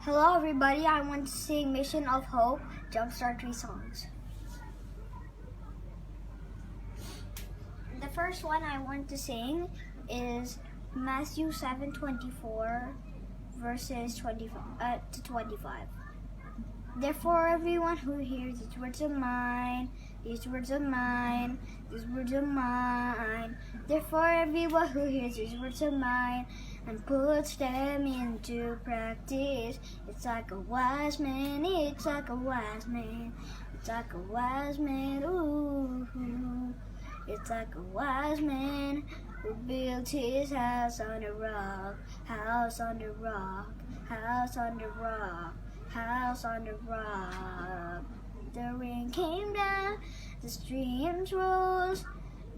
Hello everybody, I want to sing Mission of Hope, JumpStart3 songs. The first one I want to sing is Matthew 7:24 verses 25 to 25. Therefore everyone who hears these words of mine, these words of mine, these words of mine. Therefore everyone who hears these words of mine and puts them into practice, it's like a wise man, it's like a wise man, it's like a wise man, ooh. It's like a wise man who built his house on a rock, house on the rock, house on the rock, house on the rock. The rain came down, the streams rose,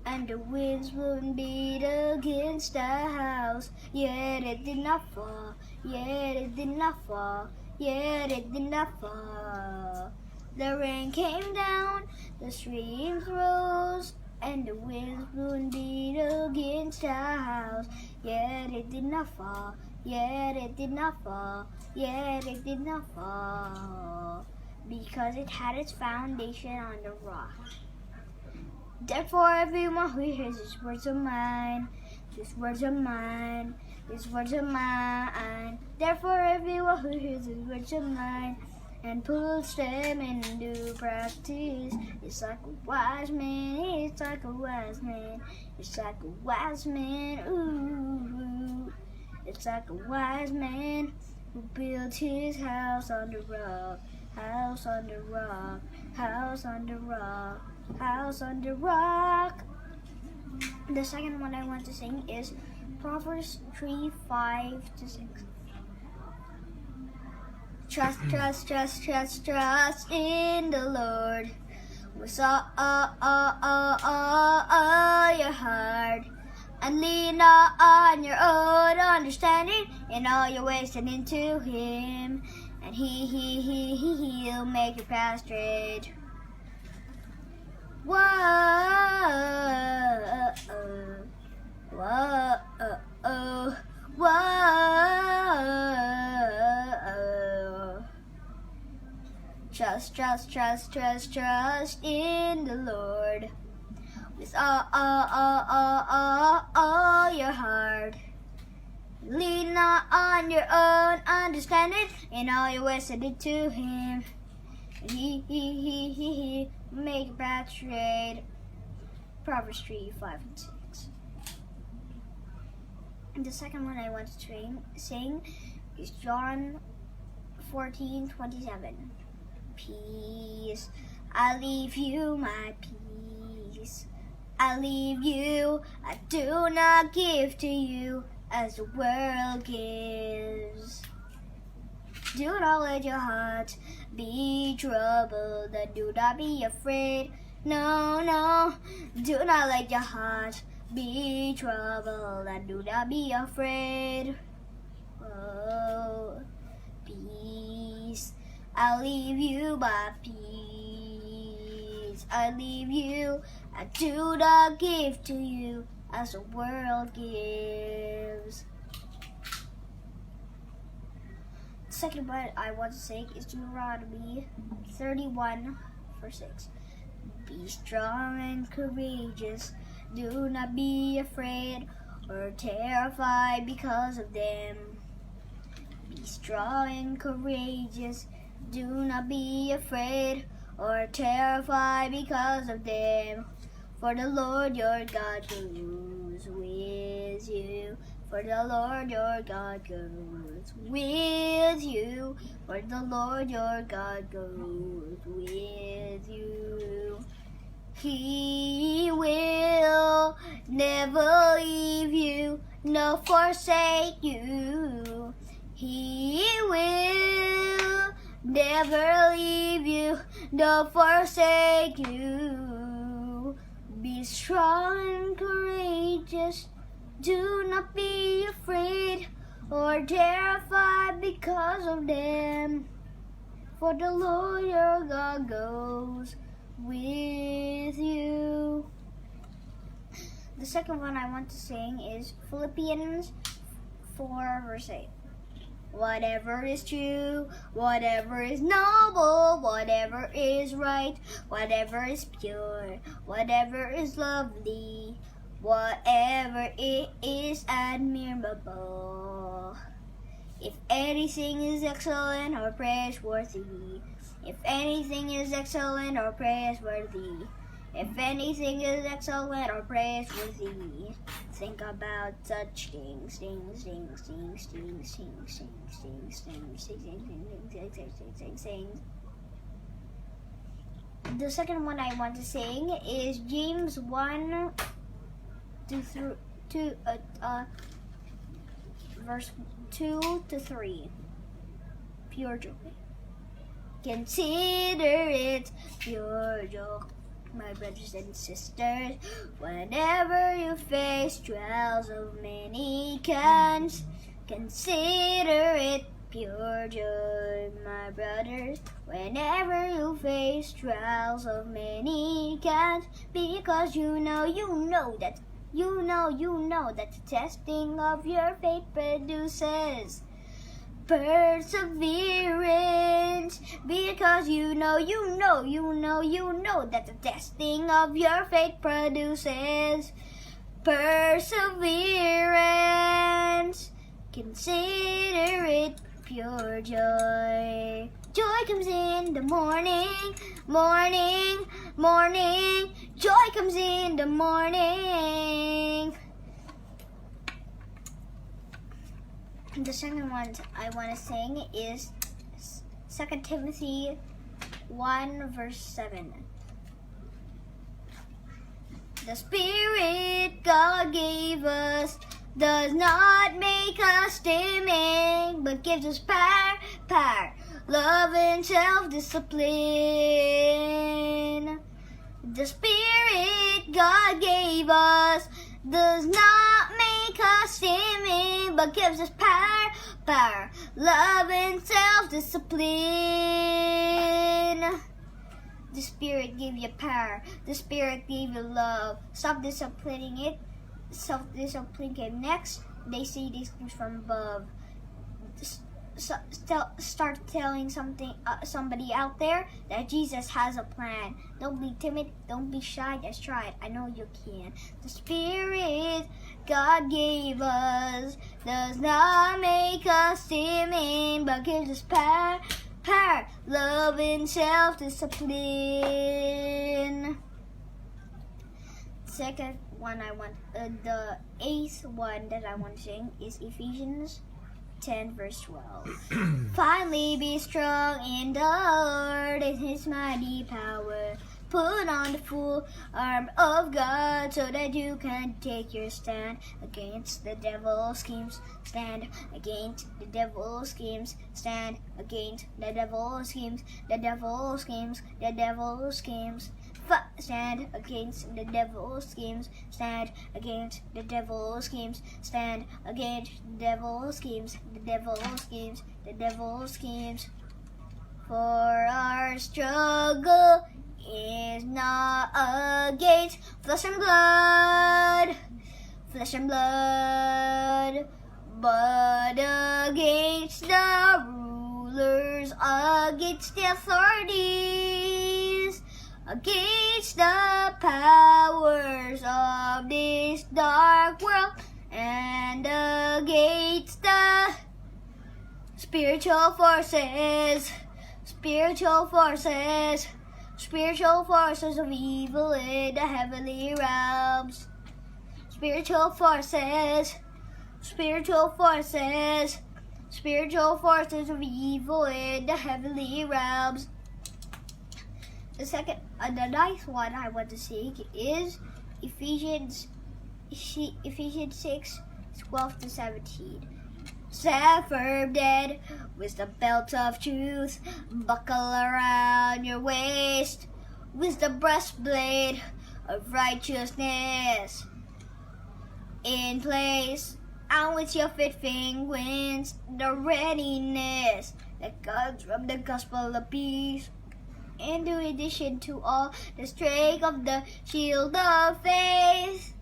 and the winds blew beat against the house. Yet it did not fall, yet it did not fall, yet it did not fall. The rain came down, the streams rose, and the winds blew and beat against the house. Yet it did not fall, yet it did not fall, yet it did not fall, because it had its foundation on the rock. Therefore everyone who hears these words of mine, these words of mine, these words of mine. Therefore everyone who hears these words of mine and puts them into practice, it's like a wise man, it's like a wise man, it's like a wise man, ooh. It's like a wise man who built his house on the rock, house on the rock, house on the rock, house on the rock. The second one I want to sing is Proverbs 3:5-6. Trust, trust, trust, trust, trust in the Lord with all your heart, and lean not on your own understanding. In all your ways send into Him, and He'll make your path straight. Whoa, whoa, whoa. Trust, trust, trust, trust, trust in the Lord with all your heart. Lean not on your own understanding. In all your ways send it to Him, and He make your path straight. Proverbs 3:5-6. And the second one I want to sing is John 14:27. Peace, I leave you my peace. I leave you, I do not give to you as the world gives. Do not let your heart be troubled, and do not be afraid. No, no, do not let your heart be troubled, and do not be afraid. Oh, peace, I leave you my peace. I leave you, I do not give to you as the world gives. The second one I want to sing is Deuteronomy 31:6. Be strong and courageous, do not be afraid or terrified because of them. Be strong and courageous, do not be afraid or terrified because of them. For the Lord your God goes with you. For the Lord your God goes with you. For the Lord your God goes with you. He will never leave you, nor forsake you. He will never leave you, nor forsake you. Be strong and courageous, do not be afraid or terrified because of them. For the Lord your God goes with you. The second one I want to sing is Philippians 4:8. whatever is true, whatever is noble, whatever is right, whatever is pure, whatever is lovely, whatever it is admirable. If anything is excellent or praiseworthy, if anything is excellent or praiseworthy, if anything is excellent or praiseworthy, think about such things, things. The second one I want to sing is James 1 to verse 2 to 3. Pure joy. Consider it pure joy, my brothers and sisters, whenever you face trials of many kinds. Consider it pure joy, my brothers, whenever you face trials of many kinds, because you know that the testing of your faith produces perseverance, because you know that the testing of your faith produces perseverance. Consider it pure joy. Joy comes in the morning, morning, morning. Joy comes in the morning. The second one I want to sing is 2 Timothy 1 verse 7. The Spirit God gave us does not make us timid, but gives us power, love and self-discipline. The Spirit God gave us does not make us timid, but gives us power, love and self-discipline. The Spirit gave you power. The Spirit gave you love. Stop disciplining it. Self-discipline came next. They say these things from above. Start telling somebody out there that Jesus has a plan. Don't be timid. Don't be shy. Just try it. I know you can. The Spirit God gave us does not make us timid, but gives us power, love, and self-discipline. Second one the eighth one that I want to sing is Ephesians 10 verse 12. Finally be strong in the Lord and His mighty power. Put on the full armor of God so that you can take your stand against the devil's schemes. Stand against the devil's schemes. Stand against the devil's schemes. The devil's schemes. The devil's schemes. Stand against the devil's schemes. Stand against the devil's schemes. Stand against the devil's schemes. The devil's schemes. The devil's schemes. For our struggle is not against flesh and blood, but against the rulers, against the authorities, against the powers of this dark world, and against the spiritual forces of evil in the heavenly realms. Spiritual forces of evil in the heavenly realms. The ninth one I want to sing is Ephesians 6, 12 to 17. Stand firm then with the belt of truth, buckle around your waist with the breastplate of righteousness in place, and with your feet wins the readiness that comes from the gospel of peace. And in addition to all, the strength of the shield of faith,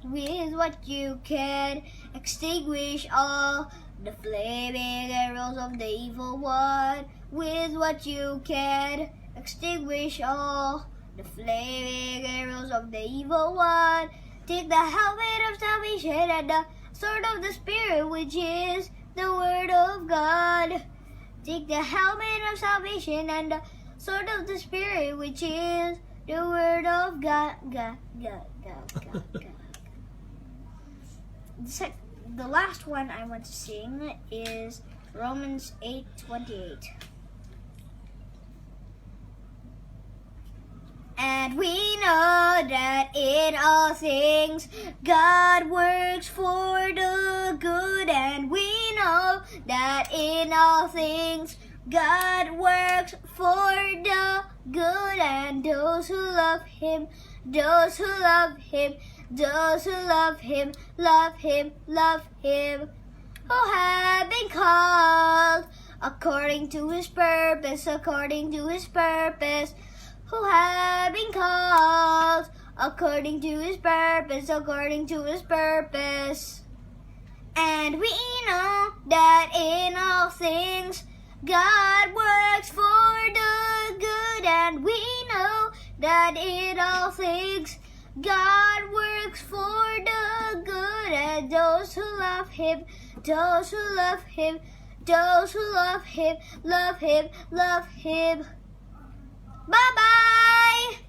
with what you can extinguish all the flaming arrows of the evil one. With what you can extinguish all the flaming arrows of the evil one. Take the helmet of salvation and the sword of the Spirit, which is the word of God. Take the helmet of salvation and the sword of the Spirit, which is the word of God. The last one I want to sing is Romans 8:28. And we know that in all things God works for the good. And we know that in all things God works for the good. And those who love Him, those who love Him, those who love Him, love Him, love Him, who have been called according to His purpose, according to His purpose, who have been called according to His purpose, according to His purpose. And we know that in all things God works for the good. And we know that in all things God works for the good. And those who love Him, those who love Him, those who love Him, love Him, love Him. Bye-bye!